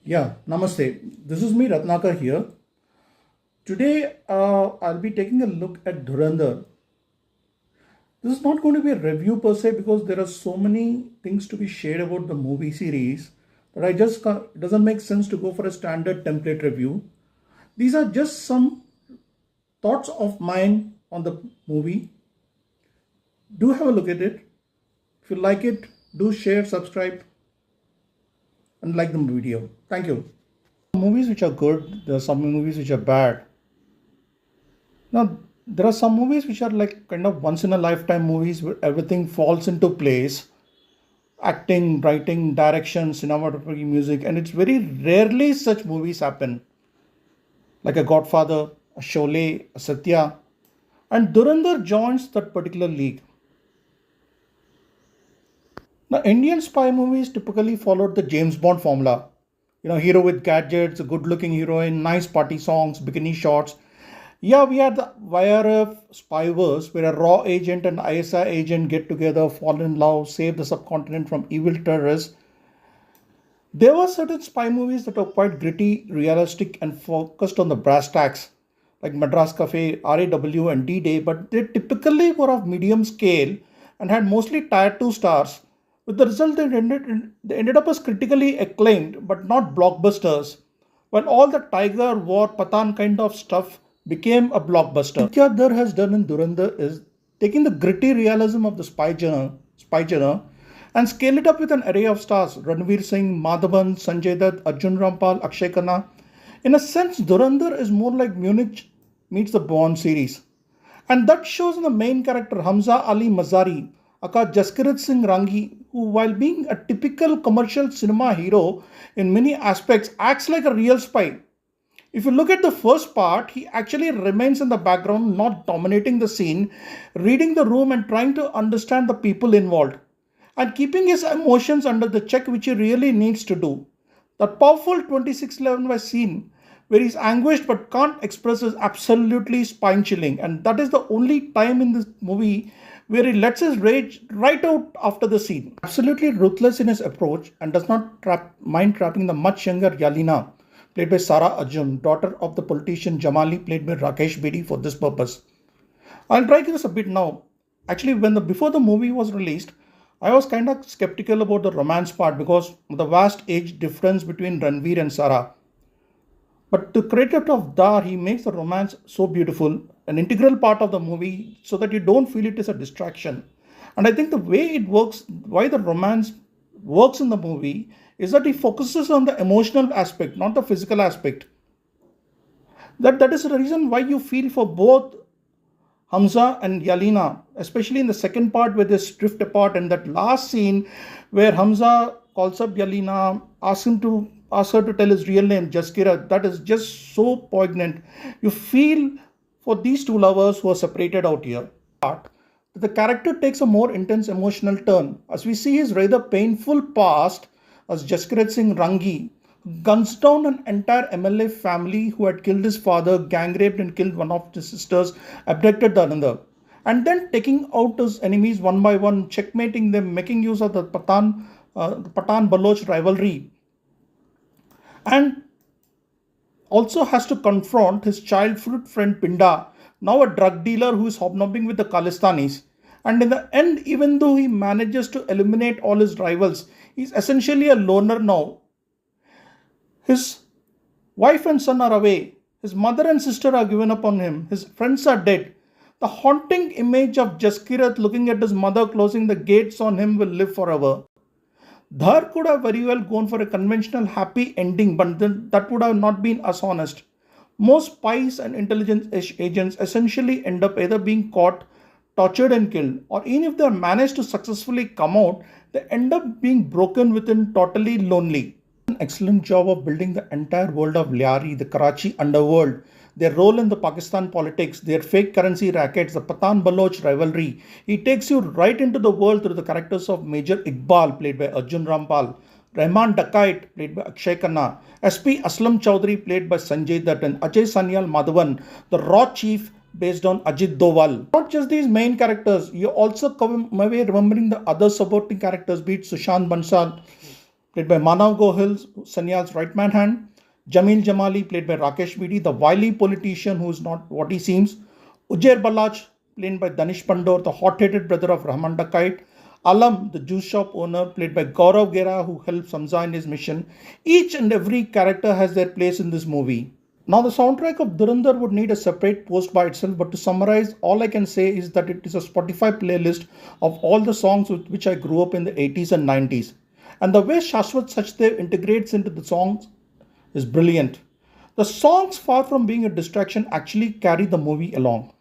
Yeah, namaste. This is me, Ratnakar here. Today, I'll be taking a look at Dhurandhar. This is not going to be a review per se because there are so many things to be shared about the movie series that it doesn't make sense to go for a standard template review. These are just some thoughts of mine on the movie. Do have a look at it. If you like it, do share, subscribe, and like the video. Thank you. Movies which are good, there are some movies which are bad. Now, there are some movies which are like kind of once in a lifetime movies where everything falls into place, acting, writing, direction, cinematography, music, and it's very rarely such movies happen. Like a Godfather, a Sholay, a Satya, and Dhurandhar joins that particular league. Now, Indian spy movies typically followed the James Bond formula. Hero with gadgets, a good looking heroine, nice party songs, bikini shots. Yeah, we had the YRF spyverse where a raw agent and ISI agent get together, fall in love, save the subcontinent from evil terrorists. There were certain spy movies that were quite gritty, realistic, and focused on the brass tacks, like Madras Cafe, RAW, and D-Day, but they typically were of medium scale and had mostly tier 2 stars. With the result, they ended up as critically acclaimed, but not blockbusters. While all the Tiger, War, Pathan kind of stuff became a blockbuster. Aditya Dhar has done in Dhurandhar is taking the gritty realism of the spy genre and scale it up with an array of stars: Ranveer Singh, Madhavan, Sanjay Dutt, Arjun Rampal, Akshay Khanna. In a sense, Dhurandhar is more like Munich meets the Bourne Series. And that shows in the main character Hamza Ali Mazari, aka Jaskirat Singh Rangi, who, while being a typical commercial cinema hero in many aspects, acts like a real spy. If you look at the first part, he actually remains in the background, not dominating the scene, reading the room and trying to understand the people involved, and keeping his emotions under the check, which he really needs to do. That powerful 2611 scene where he's anguished but can't express is absolutely spine chilling, and that is the only time in this movie where he lets his rage right out after the scene. Absolutely ruthless in his approach and does not mind trapping the much younger Yalina, played by Sara Arjun, daughter of the politician Jamali, played by Rakesh Bedi, for this purpose. I'll try this a bit now. Actually, before the movie was released, I was kind of skeptical about the romance part because of the vast age difference between Ranveer and Sara. But the creator of Dhar, he makes the romance so beautiful, an integral part of the movie, so that you don't feel it is a distraction. And I think the way it works, why the romance works in the movie, is that he focuses on the emotional aspect, not the physical aspect. That is the reason why you feel for both Hamza and Yalina, especially in the second part where they drift apart, and that last scene where Hamza calls up Yalina, asks her to tell his real name, Jaskirat. That is just so poignant. You feel for these two lovers who are separated out here. The character takes a more intense emotional turn as we see his rather painful past as Jaskirat Singh Rangi guns down an entire MLA family who had killed his father, gang raped and killed one of his sisters, abducted the another, and then taking out his enemies one by one, checkmating them, making use of the Pathan-Baloch rivalry, and also has to confront his childhood friend Pinda, now a drug dealer who is hobnobbing with the Khalistanis. And in the end, even though he manages to eliminate all his rivals, he's essentially a loner now. His wife and son are away. His mother and sister are given up on him. His friends are dead. The haunting image of Jaskirat looking at his mother closing the gates on him will live forever. Dhar could have very well gone for a conventional happy ending, but then that would have not been as honest. Most spies and intelligence agents essentially end up either being caught, tortured and killed, or even if they manage to successfully come out, they end up being broken within, totally lonely. An excellent job of building the entire world of Lyari, the Karachi underworld, their role in the Pakistan politics, their fake currency rackets, the Pathan-Baloch rivalry. He takes you right into the world through the characters of Major Iqbal, played by Arjun Rampal, Rahman Dakait, played by Akshay Khanna, SP Aslam Chowdhury, played by Sanjay Dutt, and Ajay Sanyal Madhavan, the Raw Chief, based on Ajit Doval. Not just these main characters, you also come away remembering the other supporting characters, be it Sushant Bansal, played by Manav Gohil, Sanyal's right man hand. Jamil Jamali, played by Rakesh Bedi, the wily politician who is not what he seems. Ujair Balaj, played by Danish Pandor, the hot-headed brother of Rahman Dakait. Alam, the juice shop owner, played by Gaurav Gera, who helps Hamza in his mission. Each and every character has their place in this movie. Now, the soundtrack of Dhurandhar would need a separate post by itself, but to summarize, all I can say is that it is a Spotify playlist of all the songs with which I grew up in the 80s and 90s. And the way Shashwat Sachdev integrates into the songs is brilliant. The songs, far from being a distraction, actually carry the movie along.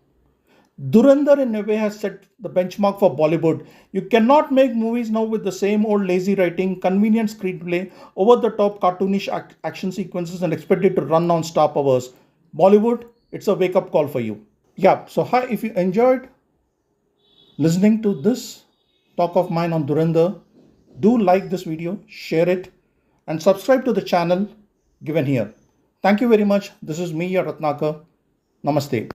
Dhurandhar, in a way, has set the benchmark for Bollywood. You cannot make movies now with the same old lazy writing, convenient screenplay, over the top cartoonish action sequences, and expect it to run on star powers. Bollywood, it's a wake up call for you. Yeah, so hi, if you enjoyed listening to this talk of mine on Dhurandhar, do like this video, share it, and subscribe to the channel given here. Thank you very much. This is me, your Ratnakar. Namaste.